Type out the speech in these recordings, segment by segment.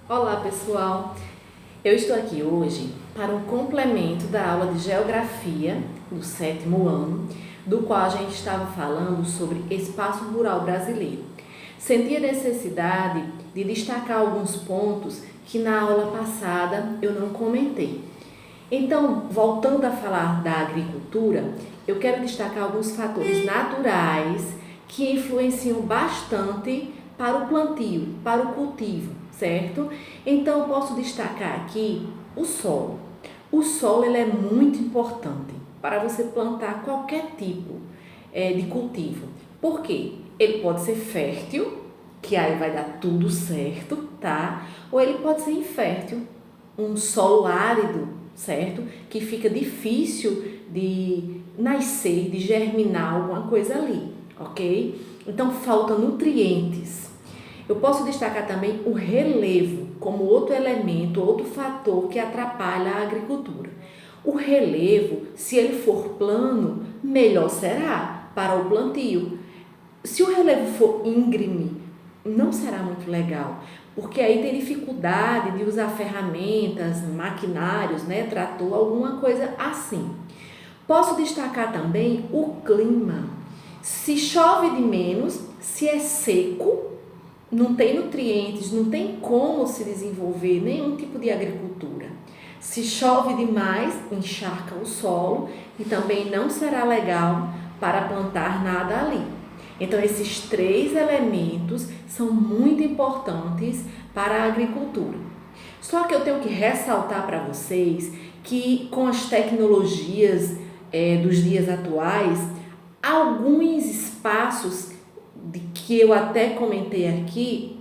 Olá pessoal, eu estou aqui hoje para um complemento da aula de Geografia do 7º ano, do qual a gente estava falando sobre espaço rural brasileiro. Senti a necessidade de destacar alguns pontos que na aula passada eu não comentei. Então, voltando a falar da agricultura, eu quero destacar alguns fatores naturais que influenciam bastante para o plantio, para o cultivo, certo? Então, posso destacar aqui o solo. O solo ele é muito importante para você plantar qualquer tipo de cultivo. Por quê? Ele pode ser fértil, que aí vai dar tudo certo, tá? Ou ele pode ser infértil, um solo árido, certo? Que fica difícil de nascer, de germinar alguma coisa ali, ok? Então falta nutrientes. Eu posso destacar também o relevo como outro elemento, outro fator que atrapalha a agricultura. O relevo, se ele for plano, melhor será para o plantio. Se o relevo for íngreme, não será muito legal, porque aí tem dificuldade de usar ferramentas, maquinários, né, trator, alguma coisa assim. Posso destacar também o clima. Se chove de menos, se é seco, não tem nutrientes, não tem como se desenvolver nenhum tipo de agricultura. Se chove demais, encharca o solo e também não será legal para plantar nada ali. Então, esses três elementos são muito importantes para a agricultura. Só que eu tenho que ressaltar para vocês que com as tecnologias dos dias atuais, alguns espaços de que eu até comentei aqui,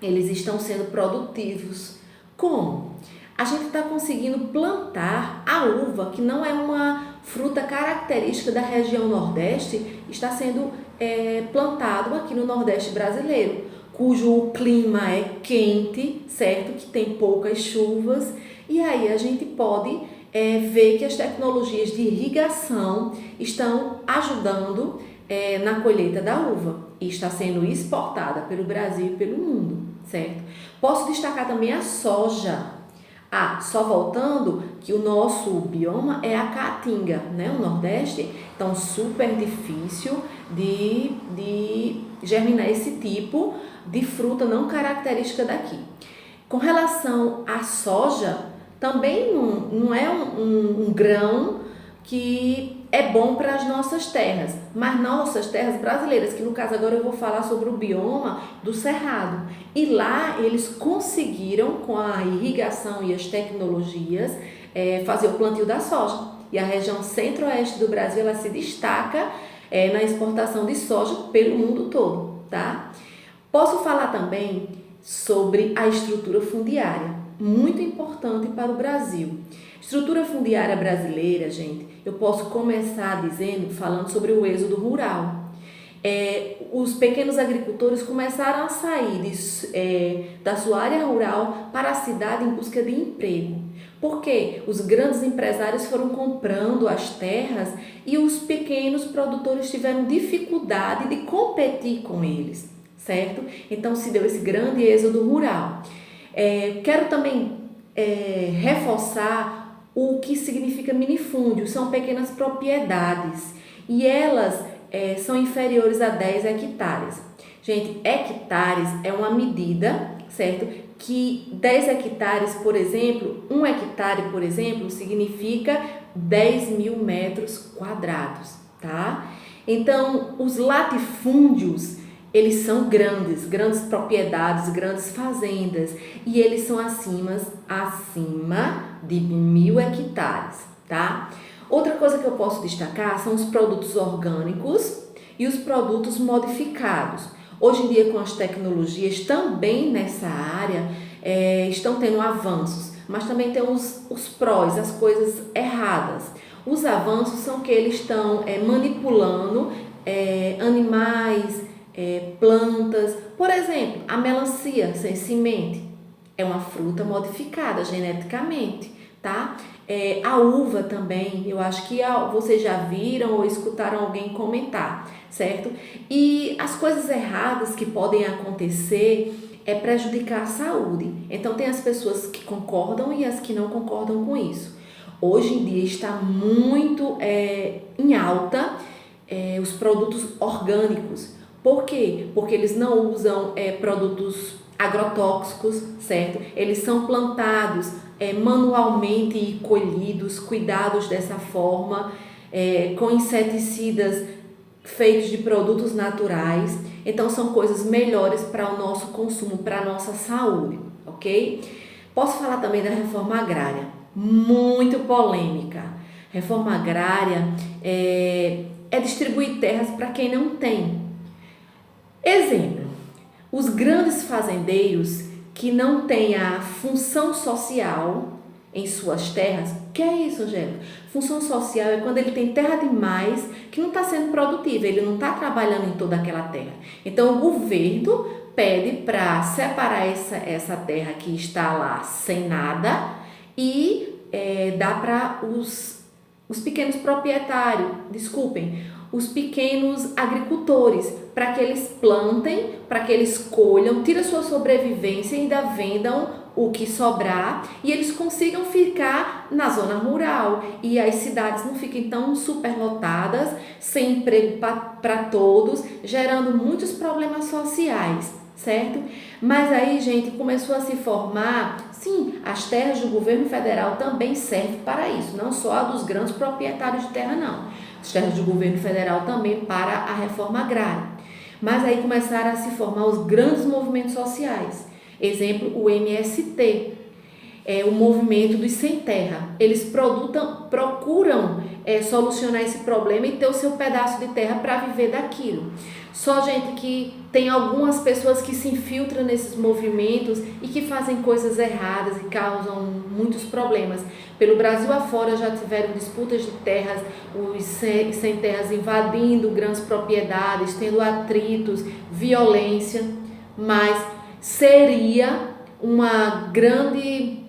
eles estão sendo produtivos. Como? A gente está conseguindo plantar a uva, que não é uma fruta característica da região Nordeste, está sendo plantado aqui no Nordeste brasileiro, cujo clima é quente, certo? Que tem poucas chuvas, e aí a gente pode ver que as tecnologias de irrigação estão ajudando na colheita da uva e está sendo exportada pelo Brasil e pelo mundo, certo? Posso destacar também a soja. Só voltando que o nosso bioma é a caatinga, né? O Nordeste, então super difícil de germinar esse tipo de fruta não característica daqui. Com relação à soja, também não é um grão que é bom para as nossas terras, mas nossas terras brasileiras, que no caso agora eu vou falar sobre o bioma do Cerrado. E lá eles conseguiram, com a irrigação e as tecnologias, fazer o plantio da soja. E a região centro-oeste do Brasil ela se destaca na exportação de soja pelo mundo todo, tá? Posso falar também sobre a estrutura fundiária, muito importante para o Brasil. Estrutura fundiária brasileira, gente, eu posso começar falando sobre o êxodo rural. Os pequenos agricultores começaram a sair da sua área rural para a cidade em busca de emprego. Porque os grandes empresários foram comprando as terras e os pequenos produtores tiveram dificuldade de competir com eles, certo? Então se deu esse grande êxodo rural. Quero também reforçar o que significa minifúndio. São pequenas propriedades e elas são inferiores a 10 hectares. Gente, hectares é uma medida, certo? Que 10 hectares, por exemplo, 1 hectare, por exemplo, significa 10.000 metros quadrados, tá? Então, os latifúndios, eles são grandes propriedades, grandes fazendas, e eles são acima de 1.000 hectares, tá? Outra coisa que eu posso destacar são os produtos orgânicos e os produtos modificados. Hoje em dia, com as tecnologias também nessa área, estão tendo avanços, mas também tem os prós, as coisas erradas. Os avanços são que eles estão manipulando animais, plantas. Por exemplo, a melancia sem semente é uma fruta modificada geneticamente, tá? A uva também, eu acho que vocês já viram ou escutaram alguém comentar, certo? E as coisas erradas que podem acontecer é prejudicar a saúde. Então tem as pessoas que concordam e as que não concordam com isso. Hoje em dia está muito em alta os produtos orgânicos. Por quê? Porque eles não usam produtos agrotóxicos, certo? Eles são plantados manualmente e colhidos, cuidados dessa forma, com inseticidas feitos de produtos naturais. Então são coisas melhores para o nosso consumo, para a nossa saúde, ok? Posso falar também da reforma agrária, muito polêmica. Reforma agrária é distribuir terras para quem não tem. Exemplo, os grandes fazendeiros que não têm a função social em suas terras. O que é isso, Angélica? Função social é quando ele tem terra demais que não está sendo produtiva, ele não está trabalhando em toda aquela terra. Então o governo pede para separar essa terra que está lá sem nada e dá para os pequenos proprietários, os pequenos agricultores, para que eles plantem, para que eles colham, tirem sua sobrevivência e ainda vendam o que sobrar e eles consigam ficar na zona rural e as cidades não fiquem tão superlotadas, sem emprego para todos, gerando muitos problemas sociais, certo? Mas aí, gente, começou a se formar, sim, as terras do governo federal também servem para isso, não só a dos grandes proprietários de terra, não. As terras do governo federal também para a reforma agrária. Mas aí começaram a se formar os grandes movimentos sociais. Exemplo, o MST, o movimento dos sem terra. Eles procuram solucionar esse problema e ter o seu pedaço de terra para viver daquilo. Só, gente, que tem algumas pessoas que se infiltram nesses movimentos e que fazem coisas erradas e causam muitos problemas. Pelo Brasil afora já tiveram disputas de terras, os sem terras invadindo grandes propriedades, tendo atritos, violência, mas seria uma grande,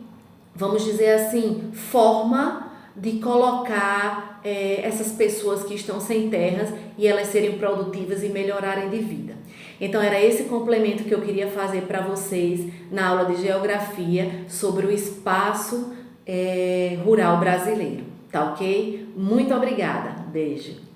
vamos dizer assim, forma de colocar essas pessoas que estão sem terras e elas serem produtivas e melhorarem de vida. Então era esse complemento que eu queria fazer para vocês na aula de geografia sobre o espaço rural brasileiro, tá ok? Muito obrigada, beijo!